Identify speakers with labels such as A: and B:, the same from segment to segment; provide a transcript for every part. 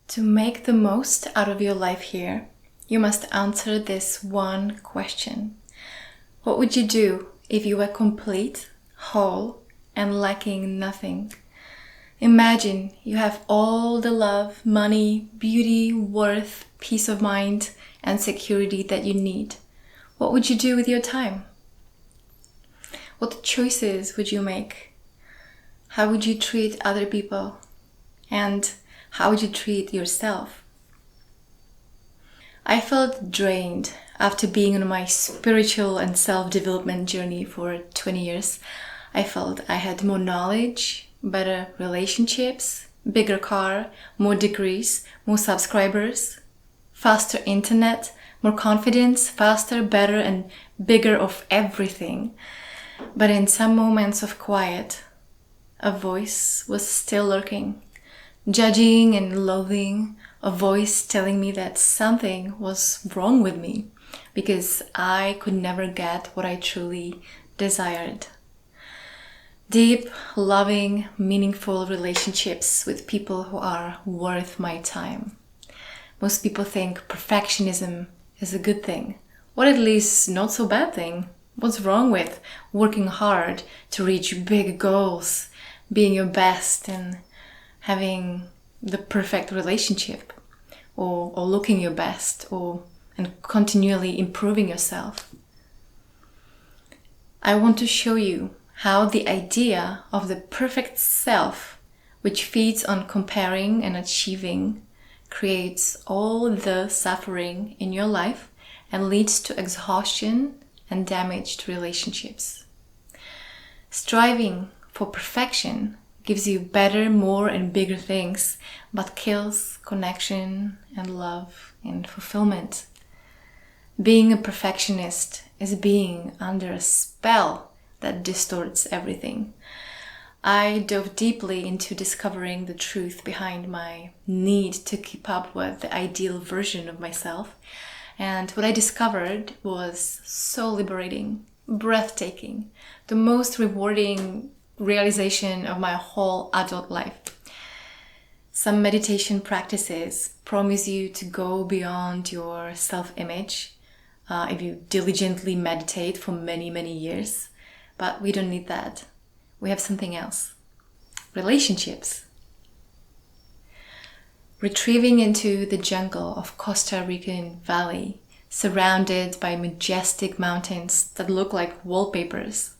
A: To make the most out of your life here, you must answer this one question. What would you do if you were complete, whole, and lacking nothing? Imagine you have all the love, money, beauty, worth, peace of mind, and security that you need. What would you do with your time? What choices would you make? How would you treat other people? And how would you treat yourself? I felt drained after being on my spiritual and self-development journey for 20 years. I felt I had more knowledge, better relationships, bigger car, more degrees, more subscribers, faster internet, more confidence, faster, better, and bigger of everything. But in some moments of quiet, a voice was still lurking, judging and loathing, a voice telling me that something was wrong with me because I could never get what I truly desired. Deep, loving, meaningful relationships with people who are worth my time. Most people think perfectionism is a good thing, or at least not so bad thing. What's wrong with working hard to reach big goals, being your best, and having the perfect relationship, or looking your best, and continually improving yourself? I want to show you how the idea of the perfect self, which feeds on comparing and achieving, creates all the suffering in your life and leads to exhaustion and damaged relationships. Striving for perfection gives you better, more, and bigger things, but kills connection and love and fulfillment. Being a perfectionist is being under a spell that distorts everything. I dove deeply into discovering the truth behind my need to keep up with the ideal version of myself. And what I discovered was so liberating, breathtaking, the most rewarding realization of my whole adult life. Some meditation practices promise you to go beyond your self-image if you diligently meditate for many, many years. But we don't need that. We have something else. Relationships. Retrieving into the jungle of Costa Rican Valley, surrounded by majestic mountains that look like wallpapers,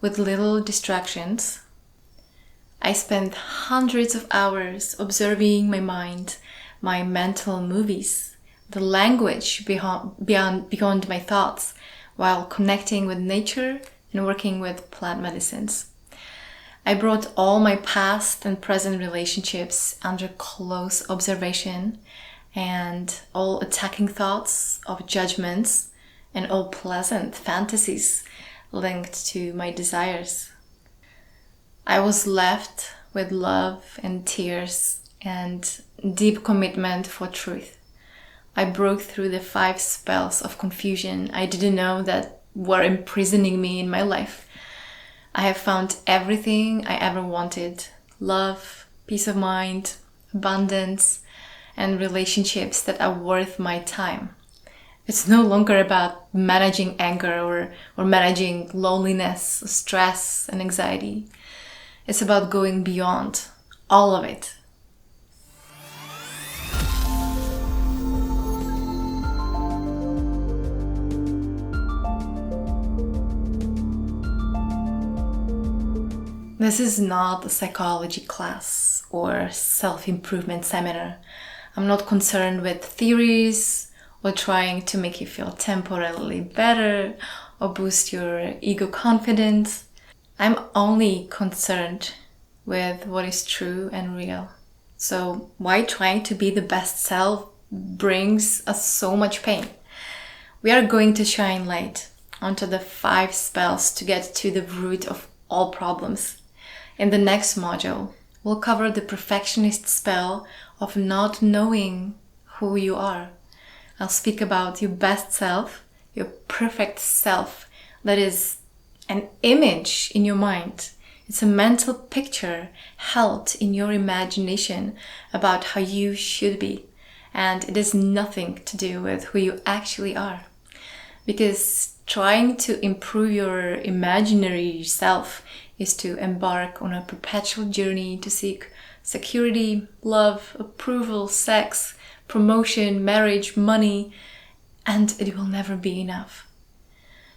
A: with little distractions, I spent hundreds of hours observing my mind, my mental movies, the language beyond my thoughts, while connecting with nature and working with plant medicines. I brought all my past and present relationships under close observation, and all attacking thoughts of judgments and all pleasant fantasies linked to my desires. I was left with love and tears and deep commitment for truth. I broke through the 5 spells of confusion I didn't know that were imprisoning me in my life. I have found everything I ever wanted: love, peace of mind, abundance, and relationships that are worth my time. It's no longer about managing anger or managing loneliness, stress, and anxiety. It's about going beyond all of it. This is not a psychology class or self-improvement seminar. I'm not concerned with theories or trying to make you feel temporarily better or boost your ego confidence. I'm only concerned with what is true and real. So why trying to be the best self brings us so much pain? We are going to shine light onto the 5 spells to get to the root of all problems. In the next module, we'll cover the perfectionist spell of not knowing who you are. I'll speak about your best self, your perfect self, that is an image in your mind It's a mental picture held in your imagination about how you should be. And it has nothing to do with who you actually are. Because trying to improve your imaginary self is to embark on a perpetual journey to seek security, love, approval, sex, promotion, marriage, money, and it will never be enough.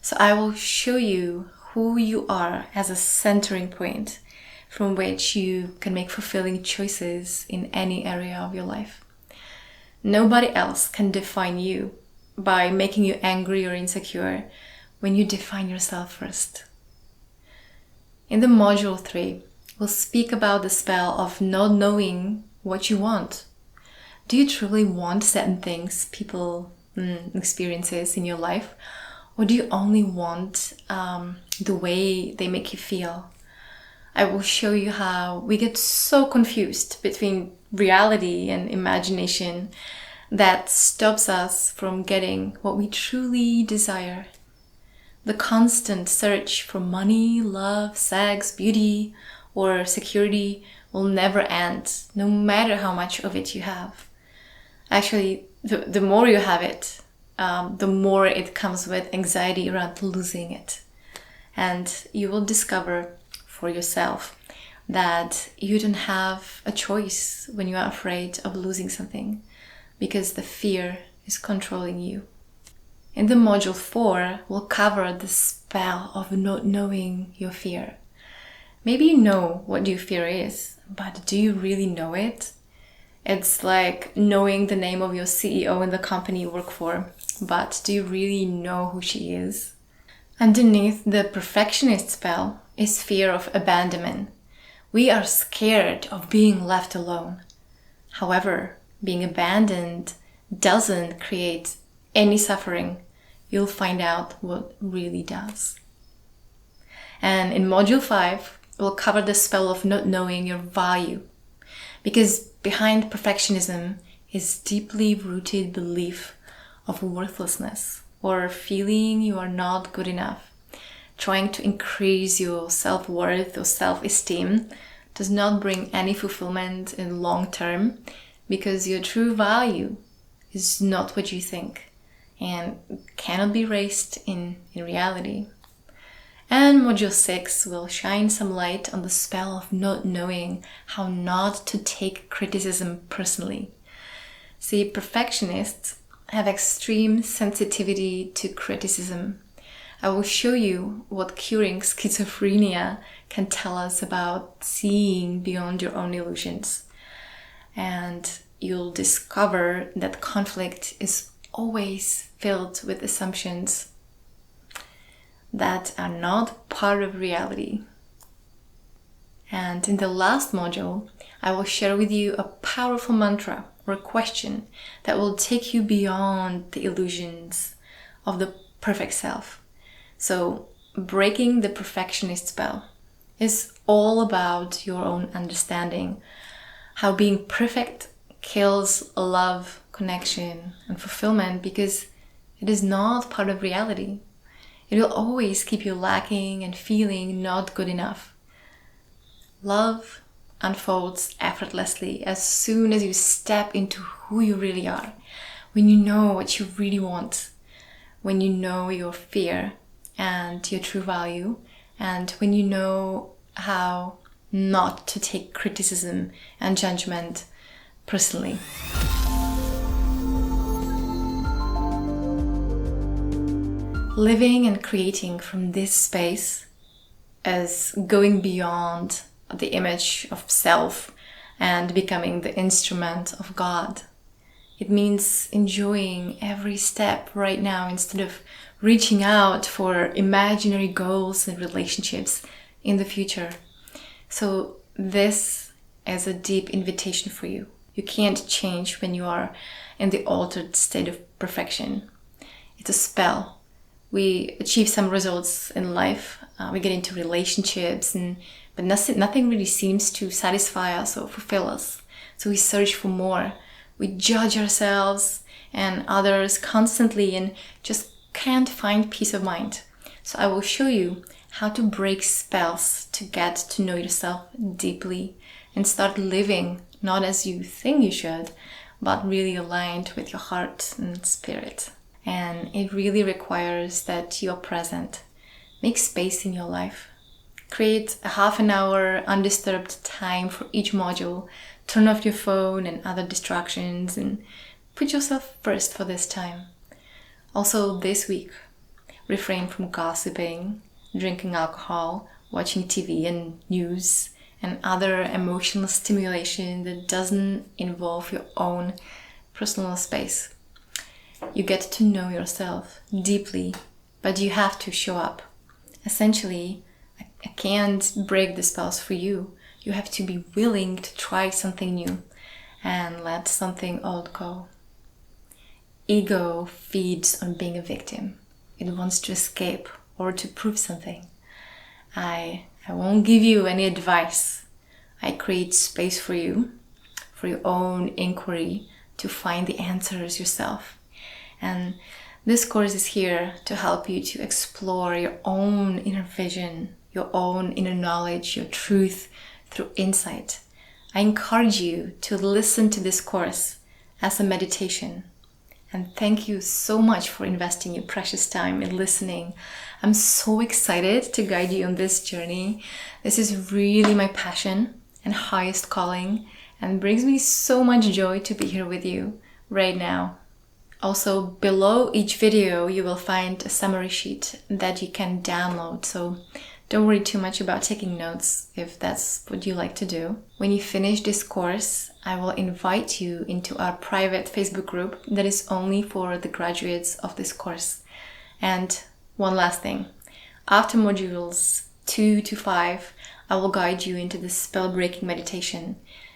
A: So I will show you who you are as a centering point from which you can make fulfilling choices in any area of your life. Nobody else can define you by making you angry or insecure when you define yourself first. In the module 3, we'll speak about the spell of not knowing what you want. Do you truly want certain things, people, experiences in your life? Or do you only want the way they make you feel? I will show you how we get so confused between reality and imagination that stops us from getting what we truly desire. The constant search for money, love, sex, beauty, or security will never end, no matter how much of it you have. Actually, the more you have it, the more it comes with anxiety around losing it. And you will discover for yourself that you don't have a choice when you are afraid of losing something, because the fear is controlling you. In the module 4, we'll cover the spell of not knowing your fear. Maybe you know what your fear is, but do you really know it? It's like knowing the name of your CEO in the company you work for, but do you really know who she is? Underneath the perfectionist spell is fear of abandonment. We are scared of being left alone. However, being abandoned doesn't create any suffering. You'll find out what really does. And in module 5, we'll cover the spell of not knowing your value. Because behind perfectionism is deeply rooted belief of worthlessness or feeling you are not good enough. Trying to increase your self-worth or self-esteem does not bring any fulfillment in long term, because your true value is not what you think and cannot be raised in reality. And module 6 will shine some light on the spell of not knowing how not to take criticism personally. See, perfectionists have extreme sensitivity to criticism. I will show you what curing schizophrenia can tell us about seeing beyond your own illusions. And you'll discover that conflict is always filled with assumptions that are not part of reality. And in the last module, I will share with you a powerful mantra or a question that will take you beyond the illusions of the perfect self. So, breaking the perfectionist spell is all about your own understanding, how being perfect kills love, connection, and fulfillment, because it is not part of reality. It will always keep you lacking and feeling not good enough. Love unfolds effortlessly as soon as you step into who you really are, when you know what you really want, when you know your fear and your true value, and when you know how not to take criticism and judgment personally. Living and creating from this space as going beyond the image of self and becoming the instrument of God. It means enjoying every step right now instead of reaching out for imaginary goals and relationships in the future. So this is a deep invitation for you. You can't change when you are in the altered state of perfection. It's a spell. We achieve some results in life. We get into relationships, but nothing really seems to satisfy us or fulfill us. So we search for more. We judge ourselves and others constantly and just can't find peace of mind. So I will show you how to break spells to get to know yourself deeply and start living not as you think you should, but really aligned with your heart and spirit. And it really requires that you're present. Make space in your life. Create a half an hour undisturbed time for each module. Turn off your phone and other distractions and put yourself first for this time. Also this week, refrain from gossiping, drinking alcohol, watching TV and news, and other emotional stimulation that doesn't involve your own personal space. You get to know yourself deeply, but you have to show up. Essentially, I can't break the spells for you. You have to be willing to try something new and let something old go. Ego feeds on being a victim. It wants to escape or to prove something. I won't give you any advice. I create space for you, for your own inquiry, to find the answers yourself. And this course is here to help you to explore your own inner vision, your own inner knowledge, your truth through insight. I encourage you to listen to this course as a meditation. And thank you so much for investing your precious time in listening. I'm so excited to guide you on this journey. This is really my passion and highest calling, and brings me so much joy to be here with you right now. Also, below each video, you will find a summary sheet that you can download. So don't worry too much about taking notes if that's what you like to do. When you finish this course, I will invite you into our private Facebook group that is only for the graduates of this course. And one last thing. After modules 2 to 5, I will guide you into the spell-breaking meditation.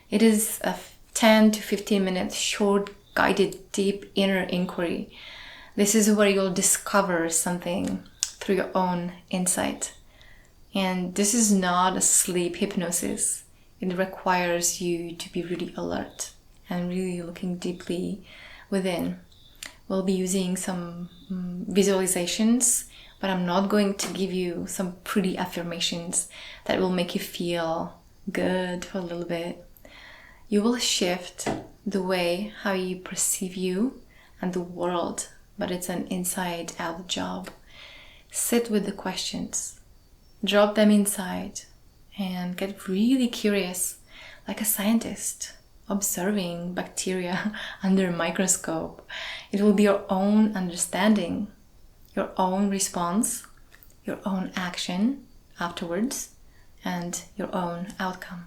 A: It is a 10 to 15 minute short guided deep inner inquiry. This is where you'll discover something through your own insight. And this is not a sleep hypnosis. It requires you to be really alert and really looking deeply within. We'll be using some visualizations, but I'm not going to give you some pretty affirmations that will make you feel good for a little bit. You will shift the way how you perceive you and the world, but it's an inside out job. Sit with the questions. Drop them inside and get really curious, like a scientist observing bacteria under a microscope. It will be your own understanding, your own response, your own action afterwards, and your own outcome.